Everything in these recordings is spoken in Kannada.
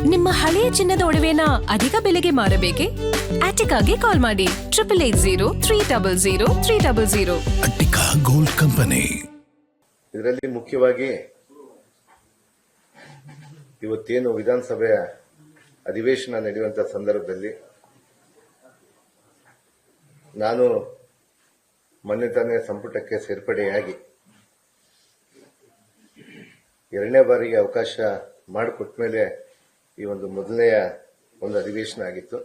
ನಿಮ್ಮ ಹಳೆಯ ಚಿನ್ನದ ಒಡವೆನ ಅಧಿಕ ಬೆಲೆಗೆ ಮಾರಬೇಕೆ? ಆಟಿಕಾಗೆ ಕಾಲ್ ಮಾಡಿ 8880 ಅಟ್ಟಿಕಾ ಗೋಲ್ಡ್ ಕಂಪನಿ. ಇದರಲ್ಲಿ ಮುಖ್ಯವಾಗಿ ಇವತ್ತೇನು ವಿಧಾನಸಭೆಯ ಅಧಿವೇಶನ ನಡೆಯುವಂತಹ ಸಂದರ್ಭದಲ್ಲಿ ನಾನು ಮೊನ್ನೆ ತಾನೇ ಸಂಪುಟಕ್ಕೆ ಸೇರ್ಪಡೆಯಾಗಿ ಎರಡನೇ ಬಾರಿಗೆ ಅವಕಾಶ ಮಾಡಿಕೊಟ್ಟ ಮೇಲೆ ಈ ಒಂದು ಮೊದಲನೆಯ ಒಂದು ಅಧಿವೇಶನ ಆಗಿತ್ತು.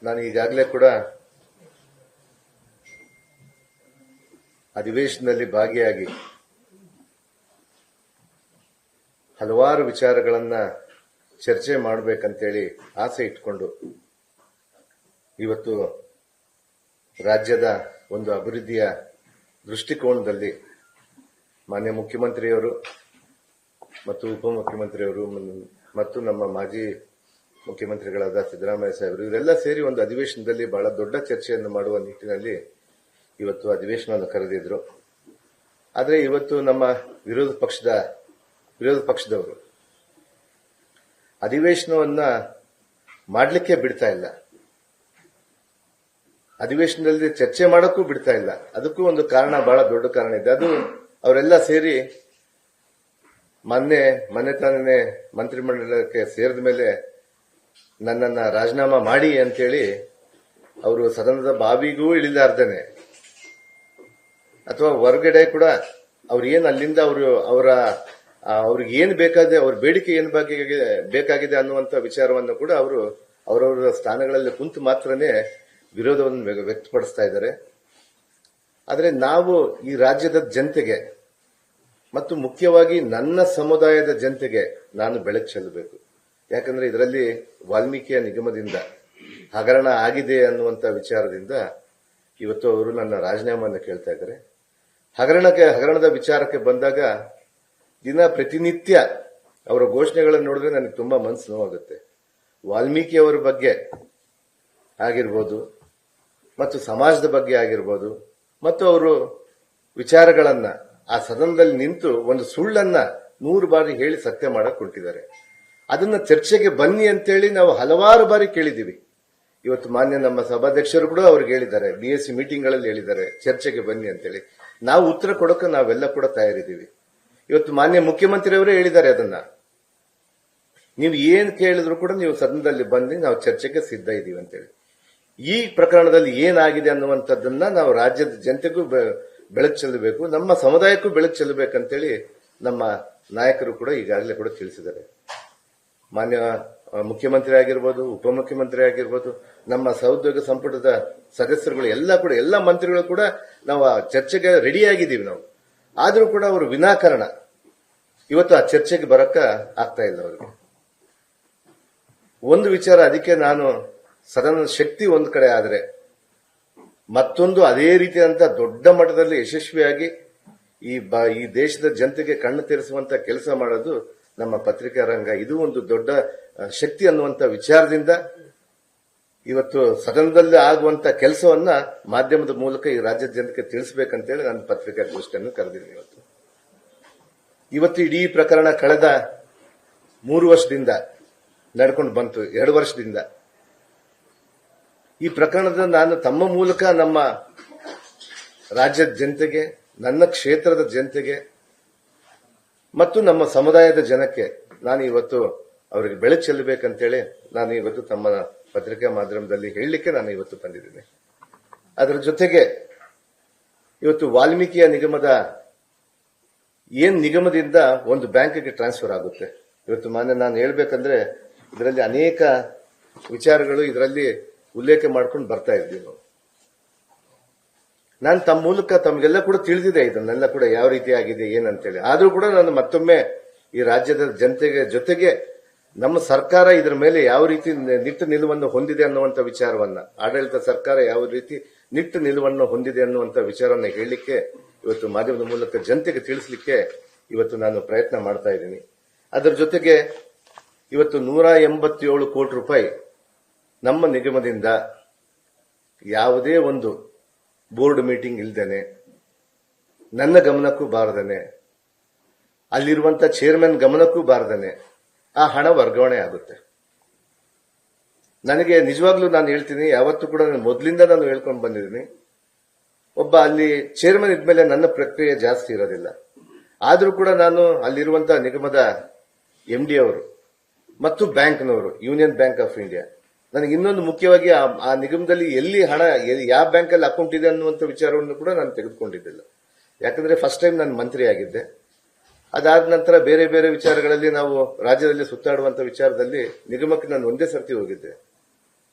ನಾನು ಈಗಾಗಲೇ ಕೂಡ ಅಧಿವೇಶನದಲ್ಲಿ ಭಾಗಿಯಾಗಿ ಹಲವಾರು ವಿಚಾರಗಳನ್ನ ಚರ್ಚೆ ಮಾಡಬೇಕಂತೇಳಿ ಆಸೆ ಇಟ್ಕೊಂಡು ಇವತ್ತು ರಾಜ್ಯದ ಒಂದು ಅಭಿವೃದ್ಧಿಯ ದೃಷ್ಟಿಕೋನದಲ್ಲಿ ಮಾನ್ಯ ಮುಖ್ಯಮಂತ್ರಿಯವರು ಮತ್ತು ಉಪಮುಖ್ಯಮಂತ್ರಿಯವರು ಮತ್ತು ನಮ್ಮ ಮಾಜಿ ಮುಖ್ಯಮಂತ್ರಿಗಳಾದ ಸಿದ್ದರಾಮಯ್ಯ ಸಾಹೇಬರು ಇವರೆಲ್ಲ ಸೇರಿ ಒಂದು ಅಧಿವೇಶನದಲ್ಲಿ ಬಹಳ ದೊಡ್ಡ ಚರ್ಚೆಯನ್ನು ಮಾಡುವ ನಿಟ್ಟಿನಲ್ಲಿ ಇವತ್ತು ಅಧಿವೇಶನವನ್ನು ಕರೆದಿದ್ರು. ಆದರೆ ಇವತ್ತು ನಮ್ಮ ವಿರೋಧ ಪಕ್ಷದವರು ಅಧಿವೇಶನವನ್ನ ಮಾಡಲಿಕ್ಕೆ ಬಿಡ್ತಾ ಇಲ್ಲ, ಅಧಿವೇಶನದಲ್ಲಿ ಚರ್ಚೆ ಮಾಡೋಕ್ಕೂ ಬಿಡ್ತಾ ಇಲ್ಲ. ಅದಕ್ಕೂ ಒಂದು ಕಾರಣ, ಬಹಳ ದೊಡ್ಡ ಕಾರಣ ಇದೆ. ಅದು ಅವರೆಲ್ಲ ಸೇರಿ ಮೊನ್ನೆ ತಾನೇ ಮಂತ್ರಿಮಂಡಲಕ್ಕೆ ಸೇರಿದ ಮೇಲೆ ನನ್ನನ್ನ ರಾಜೀನಾಮಾ ಮಾಡಿ ಅಂತೇಳಿ ಅವರು ಸದನದ ಬಾವಿಗೂ ಇಳಿಲಾರ್ದೇನೆ ಅಥವಾ ಹೊರಗಡೆ ಕೂಡ ಅವ್ರೇನು ಅಲ್ಲಿಂದ ಅವ್ರಿಗೆ ಏನು ಬೇಕಾಗಿದೆ, ಅವ್ರ ಬೇಡಿಕೆ ಏನು ಬೇಕಾಗಿದೆ ಅನ್ನುವಂತ ವಿಚಾರವನ್ನು ಕೂಡ ಅವರು ಅವರವರ ಸ್ಥಾನಗಳಲ್ಲಿ ಕುಂತು ಮಾತ್ರನೇ ವಿರೋಧವನ್ನು ವ್ಯಕ್ತಪಡಿಸ್ತಾ ಇದ್ದಾರೆ. ಆದರೆ ನಾವು ಈ ರಾಜ್ಯದ ಜನತೆಗೆ ಮತ್ತು ಮುಖ್ಯವಾಗಿ ನನ್ನ ಸಮುದಾಯದ ಜನತೆಗೆ ನಾನು ಬೆಳಕು ಚೆಲ್ಲಬೇಕು. ಯಾಕಂದ್ರೆ ಇದರಲ್ಲಿ ವಾಲ್ಮೀಕಿಯ ನಿಗಮದಿಂದ ಹಗರಣ ಆಗಿದೆ ಅನ್ನುವಂತ ವಿಚಾರದಿಂದ ಇವತ್ತು ಅವರು ನನ್ನ ರಾಜೀನಾಮೆಯನ್ನು ಕೇಳ್ತಾ ಇದ್ದಾರೆ. ಹಗರಣದ ವಿಚಾರಕ್ಕೆ ಬಂದಾಗ ದಿನ ಪ್ರತಿನಿತ್ಯ ಅವರ ಘೋಷಣೆಗಳನ್ನು ನೋಡಿದ್ರೆ ನನಗೆ ತುಂಬಾ ಮನಸ್ಸು ನೋವಾಗುತ್ತೆ. ವಾಲ್ಮೀಕಿ ಅವರ ಬಗ್ಗೆ ಆಗಿರ್ಬೋದು ಮತ್ತು ಸಮಾಜದ ಬಗ್ಗೆ ಆಗಿರ್ಬೋದು ಮತ್ತು ಅವರು ವಿಚಾರಗಳನ್ನ ಆ ಸದನದಲ್ಲಿ ನಿಂತು ಒಂದು ಸುಳ್ಳನ್ನ 100 ಬಾರಿ ಹೇಳಿ ಸತ್ಯ ಮಾಡಕ್ ಹೊರಟಿದ್ದಾರೆ. ಅದನ್ನ ಚರ್ಚೆಗೆ ಬನ್ನಿ ಅಂತೇಳಿ ನಾವು ಹಲವಾರು ಬಾರಿ ಕೇಳಿದ್ದೀವಿ. ಇವತ್ತು ಮಾನ್ಯ ನಮ್ಮ ಸಭಾಧ್ಯಕ್ಷರು ಕೂಡ ಅವ್ರಿಗೆ ಹೇಳಿದ್ದಾರೆ, BSc ಮೀಟಿಂಗ್ಗಳಲ್ಲಿ ಹೇಳಿದ್ದಾರೆ ಚರ್ಚೆಗೆ ಬನ್ನಿ ಅಂತೇಳಿ. ನಾವು ಉತ್ತರ ಕೊಡೋಕೆ ನಾವೆಲ್ಲ ಕೂಡ ತಯಾರಿದ್ದೀವಿ. ಇವತ್ತು ಮಾನ್ಯ ಮುಖ್ಯಮಂತ್ರಿಯವರೇ ಹೇಳಿದ್ದಾರೆ, ಅದನ್ನ ನೀವು ಏನ್ ಕೇಳಿದ್ರು ಕೂಡ ನೀವು ಸದನದಲ್ಲಿ ಬಂದು ನಾವು ಚರ್ಚೆಗೆ ಸಿದ್ಧ ಇದ್ದೀವಿ ಅಂತೇಳಿ. ಈ ಪ್ರಕರಣದಲ್ಲಿ ಏನಾಗಿದೆ ಅನ್ನುವಂಥದ್ದನ್ನ ನಾವು ರಾಜ್ಯದ ಜನತೆಗೂ ಬೆಳಕು ಚೆಲ್ಲಬೇಕು, ನಮ್ಮ ಸಮುದಾಯಕ್ಕೂ ಬೆಳಕು ಚೆಲ್ಲಬೇಕಂತೇಳಿ ನಮ್ಮ ನಾಯಕರು ಕೂಡ ಈಗಾಗಲೇ ಕೂಡ ತಿಳಿಸಿದ್ದಾರೆ. ಮಾನ್ಯ ಮುಖ್ಯಮಂತ್ರಿ ಆಗಿರ್ಬೋದು, ಉಪಮುಖ್ಯಮಂತ್ರಿ ಆಗಿರ್ಬೋದು, ನಮ್ಮ ಸಹೋದ್ಯೋಗ ಸಂಪುಟದ ಸದಸ್ಯರುಗಳು ಎಲ್ಲ ಮಂತ್ರಿಗಳು ಕೂಡ ನಾವು ಆ ಚರ್ಚೆಗೆ ರೆಡಿಯಾಗಿದ್ದೀವಿ ನಾವು. ಆದರೂ ಕೂಡ ಅವರು ವಿನಾಕಾರಣ ಇವತ್ತು ಆ ಚರ್ಚೆಗೆ ಬರಕ ಆಗ್ತಾ ಇಲ್ಲ ಅವರಿಗೆ. ಒಂದು ವಿಚಾರ, ಅದಕ್ಕೆ ನಾನು ಸದನದ ಶಕ್ತಿ ಒಂದು ಕಡೆ ಆದರೆ ಮತ್ತೊಂದು ಅದೇ ರೀತಿಯಾದಂತ ದೊಡ್ಡ ಮಟ್ಟದಲ್ಲಿ ಯಶಸ್ವಿಯಾಗಿ ಈ ದೇಶದ ಜನತೆಗೆ ಕಣ್ಣು ತೆರೆಸುವಂತ ಕೆಲಸ ಮಾಡೋದು ನಮ್ಮ ಪತ್ರಿಕಾ ರಂಗ. ಇದು ಒಂದು ದೊಡ್ಡ ಶಕ್ತಿ ಅನ್ನುವಂತ ವಿಚಾರದಿಂದ ಇವತ್ತು ಸದನದಲ್ಲಿ ಆಗುವಂತ ಕೆಲಸವನ್ನ ಮಾಧ್ಯಮದ ಮೂಲಕ ಈ ರಾಜ್ಯದ ಜನತೆಗೆ ತಿಳಿಸಬೇಕಂತೇಳಿ ನಾನು ಪತ್ರಿಕಾಗೋಷ್ಠಿಯನ್ನು ಕರೆದಿದ್ದೀನಿ. ಇವತ್ತು ಇಡೀ ಪ್ರಕರಣ ಕಳೆದ 3 ವರ್ಷದಿಂದ ನಡ್ಕೊಂಡು ಬಂತು, 2 ವರ್ಷದಿಂದ. ಈ ಪ್ರಕರಣದ ನಾನು ತಮ್ಮ ಮೂಲಕ ನಮ್ಮ ರಾಜ್ಯದ ಜನತೆಗೆ, ನನ್ನ ಕ್ಷೇತ್ರದ ಜನತೆಗೆ ಮತ್ತು ನಮ್ಮ ಸಮುದಾಯದ ಜನಕ್ಕೆ ನಾನು ಇವತ್ತು ಅವರಿಗೆ ಬೆಳಕು ಚೆಲ್ಲಬೇಕಂತೇಳಿ ನಾನು ಇವತ್ತು ತಮ್ಮ ಪತ್ರಿಕಾ ಮಾಧ್ಯಮದಲ್ಲಿ ಹೇಳಲಿಕ್ಕೆ ನಾನು ಇವತ್ತು ಬಂದಿದ್ದೀನಿ. ಅದರ ಜೊತೆಗೆ ಇವತ್ತು ವಾಲ್ಮೀಕಿಯ ನಿಗಮದಿಂದ ಒಂದು ಬ್ಯಾಂಕ್ಗೆ ಟ್ರಾನ್ಸ್ಫರ್ ಆಗುತ್ತೆ. ಇವತ್ತು ನಾನು ಹೇಳ್ಬೇಕಂದ್ರೆ ಇದರಲ್ಲಿ ಅನೇಕ ವಿಚಾರಗಳು ಇದರಲ್ಲಿ ಉಲ್ಲೇಖ ಮಾಡ್ಕೊಂಡು ಬರ್ತಾ ಇದ್ದೀವಿ ನಾವು. ನಾನು ತಮ್ಮ ಮೂಲಕ ತಮಗೆಲ್ಲ ಕೂಡ ತಿಳಿದಿದೆ ಇದನ್ನೆಲ್ಲ ಕೂಡ ಯಾವ ರೀತಿ ಆಗಿದೆ ಏನಂತೇಳಿ. ಆದ್ರೂ ಕೂಡ ನಾನು ಮತ್ತೊಮ್ಮೆ ಈ ರಾಜ್ಯದ ಜನತೆಗೆ ಜೊತೆಗೆ ನಮ್ಮ ಸರ್ಕಾರ ಇದರ ಮೇಲೆ ಯಾವ ರೀತಿ ನಿಟ್ಟು ನಿಲುವನ್ನು ಹೊಂದಿದೆ ಅನ್ನುವಂಥ ವಿಚಾರವನ್ನ, ಆಡಳಿತ ಸರ್ಕಾರ ಯಾವ ರೀತಿ ನಿಟ್ಟು ನಿಲುವನ್ನು ಹೊಂದಿದೆ ಅನ್ನುವಂಥ ವಿಚಾರವನ್ನ ಹೇಳಲಿಕ್ಕೆ ಇವತ್ತು ಮಾಧ್ಯಮದ ಮೂಲಕ ಜನತೆಗೆ ತಿಳಿಸಲಿಕ್ಕೆ ಇವತ್ತು ನಾನು ಪ್ರಯತ್ನ ಮಾಡ್ತಾ ಇದ್ದೀನಿ. ಅದರ ಜೊತೆಗೆ ಇವತ್ತು 187 ಕೋಟಿ ರೂಪಾಯಿ ನಮ್ಮ ನಿಗಮದಿಂದ ಯಾವುದೇ ಒಂದು ಬೋರ್ಡ್ ಮೀಟಿಂಗ್ ಇಲ್ದೇನೆ, ನನ್ನ ಗಮನಕ್ಕೂ ಬಾರದೇನೆ ಅಲ್ಲಿರುವಂತ ಚೇರ್ಮನ್ ಗಮನಕ್ಕೂ ಬಾರದೇನೆ ಆ ಹಣ ವರ್ಗಾವಣೆ ಆಗುತ್ತೆ. ನನಗೆ ನಿಜವಾಗ್ಲೂ ನಾನು ಹೇಳ್ತೀನಿ, ಯಾವತ್ತೂ ಕೂಡ ಮೊದಲಿಂದ ನಾನು ಹೇಳ್ಕೊಂಡು ಬಂದಿದ್ದೀನಿ, ಒಬ್ಬ ಅಲ್ಲಿ ಚೇರ್ಮನ್ ಇದ್ಮೇಲೆ ನನ್ನ ಪ್ರಕ್ರಿಯೆ ಜಾಸ್ತಿ ಇರೋದಿಲ್ಲ. ಆದ್ರೂ ಕೂಡ ನಾನು ಅಲ್ಲಿರುವಂತಹ ನಿಗಮದ MD ಅವರು ಮತ್ತು ಬ್ಯಾಂಕ್ನವರು, ಯೂನಿಯನ್ ಬ್ಯಾಂಕ್ ಆಫ್ ಇಂಡಿಯಾ, ನನಗೆ ಇನ್ನೊಂದು ಮುಖ್ಯವಾಗಿ ಆ ನಿಗಮದಲ್ಲಿ ಎಲ್ಲಿ ಹಣ ಯಾವ ಬ್ಯಾಂಕ್ ಅಲ್ಲಿ ಅಕೌಂಟ್ ಇದೆ ಅನ್ನುವಂಥ ವಿಚಾರವನ್ನು ಕೂಡ ನಾನು ತೆಗೆದುಕೊಂಡಿದ್ದಿಲ್ಲ. ಯಾಕಂದ್ರೆ ಫಸ್ಟ್ ಟೈಮ್ ನಾನು ಮಂತ್ರಿ ಆಗಿದ್ದೆ. ಅದಾದ ನಂತರ ಬೇರೆ ಬೇರೆ ವಿಚಾರಗಳಲ್ಲಿ ನಾವು ರಾಜ್ಯದಲ್ಲಿ ಸುತ್ತಾಡುವಂತ ವಿಚಾರದಲ್ಲಿ ನಿಗಮಕ್ಕೆ ನಾನು ಒಂದೇ ಸರ್ತಿ ಹೋಗಿದ್ದೆ.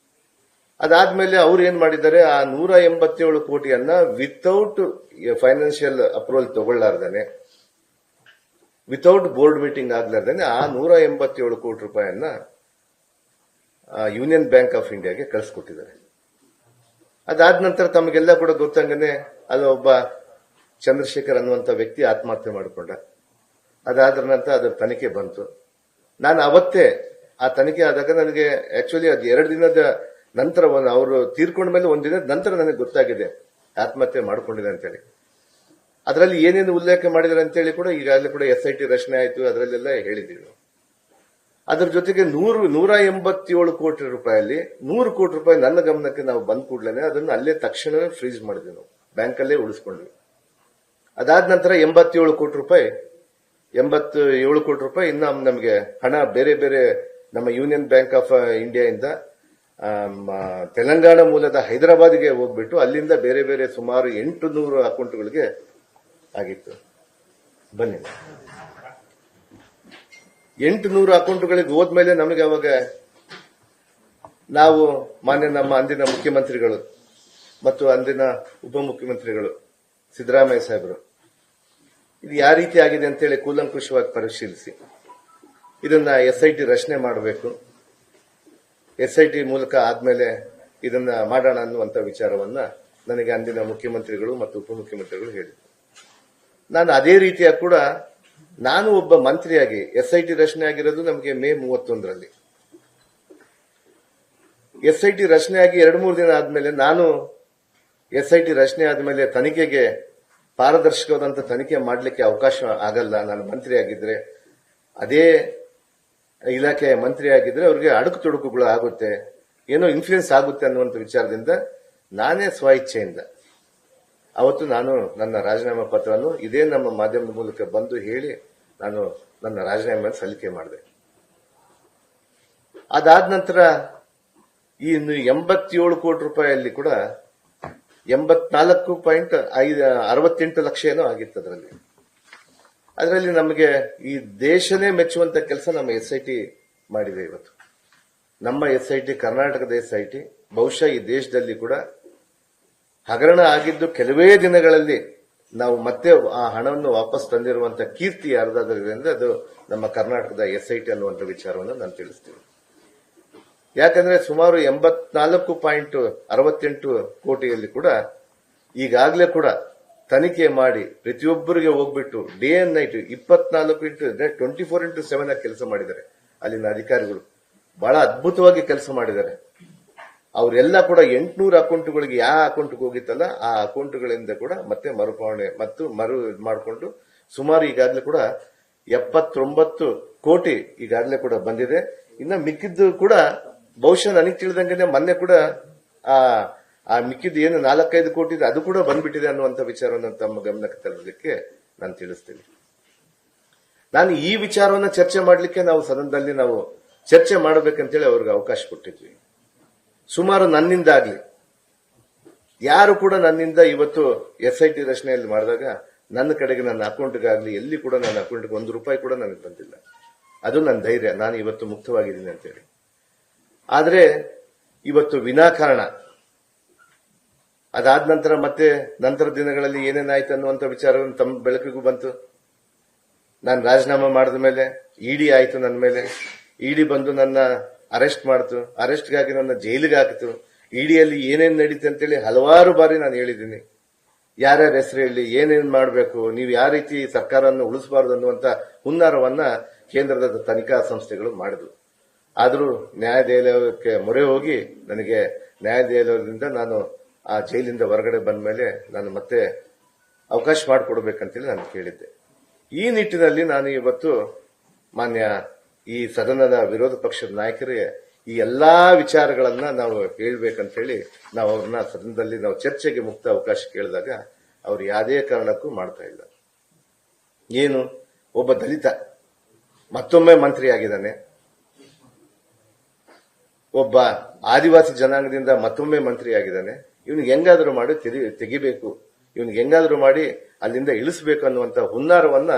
ಅದಾದ್ಮೇಲೆ ಅವ್ರು ಏನ್ ಮಾಡಿದ್ದಾರೆ, ಆ 187 ಕೋಟಿಯನ್ನ ವಿತೌಟ್ ಫೈನಾನ್ಷಿಯಲ್ ಅಪ್ರೂವಲ್ ತಗೊಳ್ಳಾರ್ದೇನೆ, ವಿತೌಟ್ ಬೋರ್ಡ್ ಮೀಟಿಂಗ್ ಆಗ್ಲಾರ್ದೇನೆ ಆ 187 ಕೋಟಿ ರೂಪಾಯಿಯನ್ನ ಯೂನಿಯನ್ ಬ್ಯಾಂಕ್ ಆಫ್ ಇಂಡಿಯಾಗೆ ಕಳಿಸ್ಕೊಟ್ಟಿದ್ದಾರೆ. ಅದಾದ ನಂತರ ತಮಗೆಲ್ಲ ಕೂಡ ಗೊತ್ತಂಗನೆ ಅಲ್ಲಿ ಒಬ್ಬ ಚಂದ್ರಶೇಖರ್ ಅನ್ನುವಂತ ವ್ಯಕ್ತಿ ಆತ್ಮಹತ್ಯೆ ಮಾಡಿಕೊಂಡ. ಅದಾದ ನಂತರ ಅದರ ತನಿಖೆ ಬಂತು. ನಾನು ಅವತ್ತೇ ಆ ತನಿಖೆ ಆದಾಗ ನನಗೆ ಆಕ್ಚುಲಿ ಅದು 2 ದಿನದ ನಂತರ ಅವರು ತೀರ್ಕೊಂಡ ಮೇಲೆ 1 ದಿನದ ನಂತರ ನನಗೆ ಗೊತ್ತಾಗಿದೆ ಆತ್ಮಹತ್ಯೆ ಮಾಡ್ಕೊಂಡಿದೆ ಅಂತೇಳಿ. ಅದರಲ್ಲಿ ಏನೇನು ಉಲ್ಲೇಖ ಮಾಡಿದ್ದಾರೆ ಅಂತೇಳಿ ಕೂಡ ಈಗಾಗಲೇ ಕೂಡ SIT ರಚನೆ ಆಯಿತು, ಅದರಲ್ಲೆಲ್ಲ ಹೇಳಿದ್ದೀವಿ. ಅದರ ಜೊತೆಗೆ 187 ಕೋಟಿ ರೂಪಾಯಲ್ಲಿ 100 ಕೋಟಿ ರೂಪಾಯಿ ನನ್ನ ಗಮನಕ್ಕೆ ನಾವು ಬಂದ ಕೂಡಲೇ ಅದನ್ನು ಅಲ್ಲೇ ತಕ್ಷಣವೇ ಫ್ರೀಜ್ ಮಾಡಿದ್ವಿ, ನಾವು ಬ್ಯಾಂಕಲ್ಲೇ ಉಳಿಸ್ಕೊಂಡ್ವಿ. ಅದಾದ ನಂತರ 87 ಕೋಟಿ ರೂಪಾಯಿ ಇನ್ನ ನಮಗೆ ಹಣ ಬೇರೆ ಬೇರೆ ನಮ್ಮ ಯೂನಿಯನ್ ಬ್ಯಾಂಕ್ ಆಫ್ ಇಂಡಿಯಾ ಇಂದ ತೆಲಂಗಾಣ ಮೂಲದ ಹೈದರಾಬಾದ್ಗೆ ಹೋಗ್ಬಿಟ್ಟು ಅಲ್ಲಿಂದ ಬೇರೆ ಬೇರೆ ಸುಮಾರು 800 ಅಕೌಂಟ್ಗಳಿಗೆ ಆಗಿತ್ತು. ಬನ್ನಿ, 800 ಅಕೌಂಟ್ಗಳಿಗೆ ಹೋದ್ಮೇಲೆ ನಮಗೆ ಅವಾಗ ನಾವು ಮಾನ್ಯ ನಮ್ಮ ಅಂದಿನ ಮುಖ್ಯಮಂತ್ರಿಗಳು ಮತ್ತು ಅಂದಿನ ಉಪಮುಖ್ಯಮಂತ್ರಿಗಳು ಸಿದ್ದರಾಮಯ್ಯ ಸಾಹೇಬರು ಇದು ಯಾವ ರೀತಿ ಆಗಿದೆ ಅಂತೇಳಿ ಕೂಲಂಕುಷವಾಗಿ ಪರಿಶೀಲಿಸಿ ಇದನ್ನ SIT ರಚನೆ ಮಾಡಬೇಕು, SIT ಮೂಲಕ ಆದ್ಮೇಲೆ ಇದನ್ನ ಮಾಡೋಣ ಅನ್ನುವಂತ ವಿಚಾರವನ್ನ ನನಗೆ ಅಂದಿನ ಮುಖ್ಯಮಂತ್ರಿಗಳು ಮತ್ತು ಉಪಮುಖ್ಯಮಂತ್ರಿಗಳು ಹೇಳಿದರು. ನಾನು ಅದೇ ರೀತಿಯಾಗಿ ಕೂಡ ನಾನು ಒಬ್ಬ ಮಂತ್ರಿಯಾಗಿ SIT ರಚನೆ ಆಗಿರೋದು ನಮಗೆ ಮೇ 31ರಲ್ಲಿ. SIT ರಚನೆಯಾಗಿ 2-3 ದಿನ ಆದ್ಮೇಲೆ ನಾನು SIT ರಚನೆ ಆದ್ಮೇಲೆ ತನಿಖೆಗೆ ಪಾರದರ್ಶಕವಾದಂತ ತನಿಖೆ ಮಾಡಲಿಕ್ಕೆ ಅವಕಾಶ ಆಗಲ್ಲ. ನಾನು ಮಂತ್ರಿ ಆಗಿದ್ರೆ, ಅದೇ ಇಲಾಖೆಯ ಮಂತ್ರಿ ಆಗಿದ್ರೆ ಅವ್ರಿಗೆ ಅಡುಕು ತೊಡಕುಗಳು ಆಗುತ್ತೆ, ಏನೋ ಇನ್ಫ್ಲೂಯೆನ್ಸ್ ಆಗುತ್ತೆ ಅನ್ನುವಂಥ ವಿಚಾರದಿಂದ ನಾನೇ ಸ್ವ ಇಚ್ಛೆಯಿಂದ ಅವತ್ತು ನಾನು ನನ್ನ ರಾಜೀನಾಮೆ ಪತ್ರವನ್ನು ಇದೇ ನಮ್ಮ ಮಾಧ್ಯಮದ ಮೂಲಕ ಬಂದು ಹೇಳಿ ನಾನು ನನ್ನ ರಾಜೀನಾಮೆ ಸಲ್ಲಿಕೆ ಮಾಡಿದೆ. ಅದಾದ ನಂತರ ಈ 87 ಕೋಟಿ ರೂಪಾಯಿಯಲ್ಲಿ ಕೂಡ 84.68 ಲಕ್ಷ ಏನೋ ಆಗಿತ್ತು. ಅದರಲ್ಲಿ ನಮಗೆ ಈ ದೇಶನೇ ಮೆಚ್ಚುವಂತ ಕೆಲಸ ನಮ್ಮ SIT ಮಾಡಿದೆ. ಇವತ್ತು ನಮ್ಮ SIT, ಕರ್ನಾಟಕದ SIT ಬಹುಶಃ ಈ ದೇಶದಲ್ಲಿ ಕೂಡ ಹಗರಣ ಆಗಿದ್ದು ಕೆಲವೇ ದಿನಗಳಲ್ಲಿ ನಾವು ಮತ್ತೆ ಆ ಹಣವನ್ನು ವಾಪಸ್ ತಂದಿರುವಂತ ಕೀರ್ತಿ ಯಾರ್ದಾದ್ರಿದೆ ಅಂದ್ರೆ ಅದು ನಮ್ಮ ಕರ್ನಾಟಕದ SIT ಅನ್ನುವಂಥ ವಿಚಾರವನ್ನು ನಾನು ತಿಳಿಸ್ತೀನಿ. ಯಾಕಂದ್ರೆ ಸುಮಾರು 84.68 ಕೋಟಿಯಲ್ಲಿ ಕೂಡ ಈಗಾಗಲೇ ಕೂಡ ತನಿಖೆ ಮಾಡಿ ಪ್ರತಿಯೊಬ್ಬರಿಗೆ ಹೋಗ್ಬಿಟ್ಟು ಡೇ ಅಂಡ್ ನೈಟ್ 24/7 ಕೆಲಸ ಮಾಡಿದ್ದಾರೆ. ಅಲ್ಲಿನ ಅಧಿಕಾರಿಗಳು ಬಹಳ ಅದ್ಭುತವಾಗಿ ಕೆಲಸ ಮಾಡಿದ್ದಾರೆ. ಅವರೆಲ್ಲ ಕೂಡ 800 ಅಕೌಂಟ್ಗಳಿಗೆ ಯಾವ ಅಕೌಂಟ್ಗೆ ಹೋಗಿತ್ತಲ್ಲ ಆ ಅಕೌಂಟ್ಗಳಿಂದ ಕೂಡ ಮತ್ತೆ ಮರುಪಾವಣೆ ಮತ್ತು ಮಾಡಿಕೊಂಡು ಸುಮಾರು ಈಗಾಗಲೇ ಕೂಡ 79 ಕೋಟಿ ಈಗಾಗಲೇ ಕೂಡ ಬಂದಿದೆ. ಇನ್ನ ಮಿಕ್ಕಿದ್ದು ಕೂಡ ಬಹುಶಃ ನನಗೆ ತಿಳಿದಂಗೆ ಮೊನ್ನೆ ಕೂಡ ಆ ಮಿಕ್ಕಿದ್ದು ಏನು 4-5 ಕೋಟಿ ಇದೆ ಅದು ಕೂಡ ಬಂದ್ಬಿಟ್ಟಿದೆ ಅನ್ನುವಂಥ ವಿಚಾರವನ್ನು ತಮ್ಮ ಗಮನಕ್ಕೆ ತರಲಿಕ್ಕೆ ನಾನು ತಿಳಿಸ್ತೀನಿ. ನಾನು ಈ ವಿಚಾರವನ್ನು ಚರ್ಚೆ ಮಾಡಲಿಕ್ಕೆ ನಾವು ಸದನದಲ್ಲಿ ನಾವು ಚರ್ಚೆ ಮಾಡಬೇಕಂತೇಳಿ ಅವ್ರಿಗೆ ಅವಕಾಶ ಕೊಟ್ಟಿದ್ವಿ. ಸುಮಾರು ನನ್ನಿಂದ ಆಗ್ಲಿ ಯಾರು ಕೂಡ ನನ್ನಿಂದ ಇವತ್ತು SIT ರಚನೆಯಲ್ಲಿ ಮಾಡಿದಾಗ ನನ್ನ ಕಡೆಗೆ ನನ್ನ ಅಕೌಂಟ್ಗಾಗ್ಲಿ ಎಲ್ಲಿ ಕೂಡ ನನ್ನ ಅಕೌಂಟ್ಗೆ 1 ರೂಪಾಯಿ ಕೂಡ ನನಗೆ ಬಂದಿಲ್ಲ. ಅದು ನನ್ನ ಧೈರ್ಯ, ನಾನು ಇವತ್ತು ಮುಕ್ತವಾಗಿದ್ದೀನಿ ಅಂತೇಳಿ. ಆದ್ರೆ ಇವತ್ತು ವಿನಾಕಾರಣ ಅದಾದ ನಂತರ ಮತ್ತೆ ನಂತರ ದಿನಗಳಲ್ಲಿ ಏನೇನಾಯ್ತು ಅನ್ನುವಂಥ ವಿಚಾರವನ್ನು ತಮ್ಮ ಬೆಳಕಿಗೂ ಬಂತು. ನಾನು ರಾಜೀನಾಮೆ ಮಾಡಿದ ಮೇಲೆ ED ಆಯ್ತು, ನನ್ನ ಮೇಲೆ ED ಬಂದು ನನ್ನ ಅರೆಸ್ಟ್ ಮಾಡ್ತು, ಅರೆಸ್ಟ್ಗಾಗಿ ನನ್ನ ಜೈಲಿಗೆ ಹಾಕಿತು. EDಯಲ್ಲಿ ಏನೇನು ನಡೀತು ಅಂತೇಳಿ ಹಲವಾರು ಬಾರಿ ನಾನು ಹೇಳಿದ್ದೀನಿ. ಯಾರ್ಯಾರ ಹೆಸರು ಹೇಳಿ ಏನೇನು ಮಾಡಬೇಕು, ನೀವು ಯಾವ ರೀತಿ ಸರ್ಕಾರವನ್ನು ಉಳಿಸಬಾರದು ಅನ್ನುವಂಥ ಹುನ್ನಾರವನ್ನ ಕೇಂದ್ರದ ತನಿಖಾ ಸಂಸ್ಥೆಗಳು ಮಾಡಿದ್ವು. ಆದರೂ ನ್ಯಾಯಾಲಯಕ್ಕೆ ಮೊರೆ ಹೋಗಿ ನನಗೆ ನ್ಯಾಯಾಲಯದಿಂದ ನಾನು ಆ ಜೈಲಿಂದ ಹೊರಗಡೆ ಬಂದ ಮೇಲೆ ನಾನು ಮತ್ತೆ ಅವಕಾಶ ಮಾಡಿಕೊಡ್ಬೇಕಂತೇಳಿ ನಾನು ಕೇಳಿದ್ದೆ. ಈ ನಿಟ್ಟಿನಲ್ಲಿ ನಾನು ಇವತ್ತು ಮಾನ್ಯ ಈ ಸದನದ ವಿರೋಧ ಪಕ್ಷದ ನಾಯಕರಿಗೆ ಈ ಎಲ್ಲಾ ವಿಚಾರಗಳನ್ನ ನಾವು ಹೇಳ್ಬೇಕಂತ ಹೇಳಿ ನಾವು ಅವ್ರನ್ನ ಸದನದಲ್ಲಿ ನಾವು ಚರ್ಚೆಗೆ ಮುಕ್ತ ಅವಕಾಶ ಕೇಳಿದಾಗ ಅವ್ರು ಯಾವುದೇ ಕಾರಣಕ್ಕೂ ಮಾಡ್ತಾ ಇಲ್ಲ. ಏನು ಒಬ್ಬ ದಲಿತ ಮತ್ತೊಮ್ಮೆ ಮಂತ್ರಿ ಆಗಿದ್ದಾನೆ, ಒಬ್ಬ ಆದಿವಾಸಿ ಜನಾಂಗದಿಂದ ಮತ್ತೊಮ್ಮೆ ಮಂತ್ರಿ ಆಗಿದ್ದಾನೆ. ಇವನಿಗೆ ಹೆಂಗಾದ್ರೂ ಮಾಡಿ ತೆಗಿಬೇಕು, ಇವನಿಗೆ ಹೆಂಗಾದ್ರೂ ಮಾಡಿ ಅಲ್ಲಿಂದ ಇಳಿಸಬೇಕು ಅನ್ನುವಂತ ಹುನ್ನಾರವನ್ನ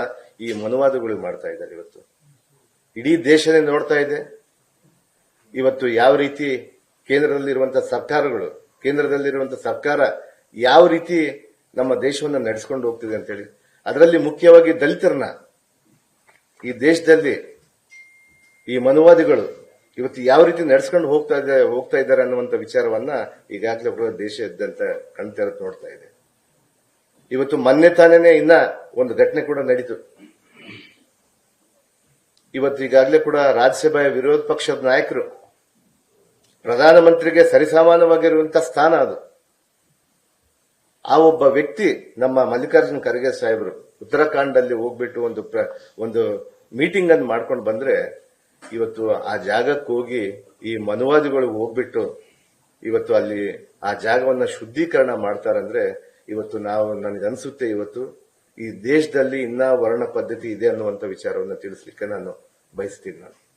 ಈ ಮನುವಾದಿಗಳು ಮಾಡ್ತಾ ಇದ್ದಾರೆ. ಇವತ್ತು ಇಡೀ ದೇಶನೇ ನೋಡ್ತಾ ಇದೆ ಇವತ್ತು ಯಾವ ರೀತಿ ಕೇಂದ್ರದಲ್ಲಿರುವಂತಹ ಸರ್ಕಾರ ಯಾವ ರೀತಿ ನಮ್ಮ ದೇಶವನ್ನು ನಡೆಸಿಕೊಂಡು ಹೋಗ್ತಿದೆ ಅಂತ ಹೇಳಿ, ಅದರಲ್ಲಿ ಮುಖ್ಯವಾಗಿ ದಲಿತರನ್ನ ಈ ದೇಶದಲ್ಲಿ ಈ ಮನುವಾದಿಗಳು ಇವತ್ತು ಯಾವ ರೀತಿ ನಡೆಸ್ಕೊಂಡು ಹೋಗ್ತಾ ಇದ್ದಾರೆ ಅನ್ನುವಂತ ವಿಚಾರವನ್ನ ಈಗಾಗಲೇ ಕೂಡ ದೇಶಾದ್ಯಂತ ಕಣ್ತೆರೆದು ನೋಡ್ತಾ ಇದೆ. ಇವತ್ತು ಮೊನ್ನೆ ತಾನೇನೆ ಇನ್ನ ಒಂದು ಘಟನೆ ಕೂಡ ನಡೀತು. ಇವತ್ತು ಈಗಾಗಲೇ ಕೂಡ ರಾಜ್ಯಸಭೆಯ ವಿರೋಧ ಪಕ್ಷದ ನಾಯಕರು ಪ್ರಧಾನಮಂತ್ರಿಗೆ ಸರಿಸಮಾನವಾಗಿರುವಂತಹ ಸ್ಥಾನ ಅದು. ಆ ಒಬ್ಬ ವ್ಯಕ್ತಿ ನಮ್ಮ ಮಲ್ಲಿಕಾರ್ಜುನ್ ಖರ್ಗೆ ಸಾಹೇಬರು ಉತ್ತರಾಖಂಡದಲ್ಲಿ ಹೋಗ್ಬಿಟ್ಟು ಒಂದು ಮೀಟಿಂಗ್ ಅನ್ನು ಮಾಡ್ಕೊಂಡು ಬಂದ್ರೆ ಇವತ್ತು ಆ ಜಾಗಕ್ಕೆ ಹೋಗಿ ಈ ಮನುವಾದಿಗಳು ಹೋಗ್ಬಿಟ್ಟು ಇವತ್ತು ಅಲ್ಲಿ ಆ ಜಾಗವನ್ನ ಶುದ್ಧೀಕರಣ ಮಾಡ್ತಾರಂದ್ರೆ ಇವತ್ತು ನನಗನ್ಸುತ್ತೆ ಇವತ್ತು ಈ ದೇಶದಲ್ಲಿ ಇನ್ನ ವರ್ಣ ಪದ್ಧತಿ ಇದೆ ಅನ್ನುವಂತ ವಿಚಾರವನ್ನು ತಿಳಿಸ್ಲಿಕ್ಕೆ ನಾನು ಬಯಸ್ತೀನಿ.